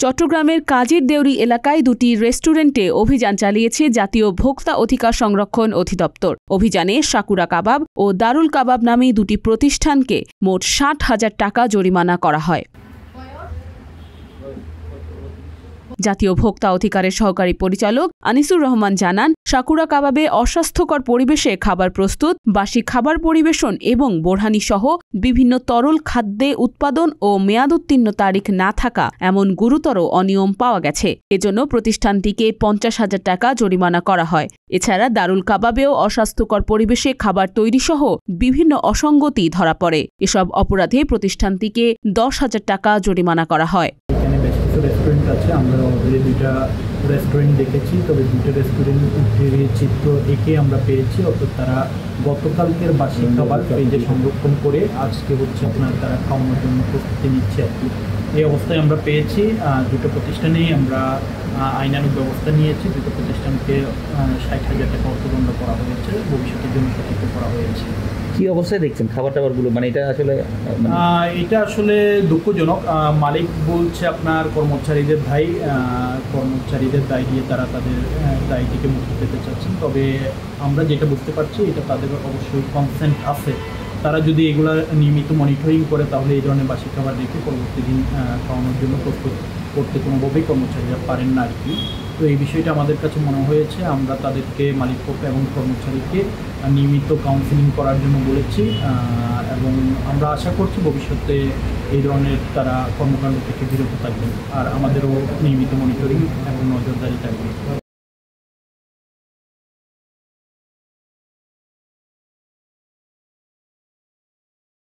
চট্টগ্রামের কাজীর দেউরি এলাকায় দুটি রেস্টুরেন্টে অভিযান চালিয়েছে জাতীয় ভোক্তা অধিকার সংরক্ষণ অধিদপ্তর। অভিযানে সাকুরা কাবাব ও দারুল কাবাব নামে দুটি প্রতিষ্ঠানকে মোট ৬০,০০০ টাকা জরিমানা করা হয়। জাতীয় ভোক্তা অধিকারের সহকারী পরিচালক আনিসুর রহমান জানান, সাকুরা কাবাবে অস্বাস্থ্যকর পরিবেশে খাবার প্রস্তুত, বাসি খাবার পরিবেশন এবং বোরহানি সহ বিভিন্ন তরল খাদ্যে উৎপাদন ও মেয়াদোত্তীর্ণ তারিখ না থাকা এমন গুরুতর অনিয়ম পাওয়া গেছে। এজন্য প্রতিষ্ঠানটিকে ৫০,০০০ টাকা জরিমানা করা হয়। এছাড়া দারুল কাবাবেও অস্বাস্থ্যকর পরিবেশে খাবার তৈরি সহ বিভিন্ন অসঙ্গতি ধরা পড়ে। এসব অপরাধে প্রতিষ্ঠানটিকে ১০,০০০ টাকা জরিমানা করা হয়। রেস্টুরেন্ট আছে, আমরা অলরেডি দুইটা রেস্টুরেন্ট দেখেছি, তবে দুটো রেস্টুরেন্টের চিত্র এঁকে আমরা পেয়েছি। অর্থাৎ তারা গতকালকের বাসি খাবার ফ্রিজে সংরক্ষণ করে আজকে আপনার তারা খাওয়ানোর জন্য প্রস্তুতি নিচ্ছে আর কি। এই অবস্থায় আমরা পেয়েছি। দুটো প্রতিষ্ঠানেই আমরা আইনানুগ ব্যবস্থা নিয়েছি। দুটো প্রতিষ্ঠানকে ৬০,০০০ টাকা অর্থদণ্ড করা হয়েছে, ভবিষ্যতের জন্য সতর্ক করা হয়েছে। কি অবস্থায় দেখছেন খাবার টাবারগুলো? মানে এটা আসলে দুঃখজনক। মালিক বলছে আপনার কর্মচারীদের দায় দিয়ে তারা তাদের দায় থেকে মুক্তি পেতে চাচ্ছেন। তবে আমরা যেটা বুঝতে পারছি, এটা তাদের অবশ্যই কনসেন্ট আছে। তারা যদি এগুলা নিয়মিত মনিটরিং করে তাহলে এই ধরনের বাসি খাবার রেখে পরবর্তী দিন খাওয়ানোর জন্য প্রস্তুত করতে কোনোভাবেই কর্মচারীরা পারেন না আর কি। তো এই বিষয়টা আমাদের কাছে মনে হয়েছে, আমরা তাদেরকে মালিকপক্ষ এবং কর্মচারীকে নিয়মিত কাউন্সিলিং করার জন্য বলেছি এবং আমরা আশা করছি ভবিষ্যতে এই ধরনের তারা কর্মকাণ্ড থেকে বিরত থাকবেন আর আমাদেরও নিয়মিত মনিটরিং এবং নজরদারি থাকবে।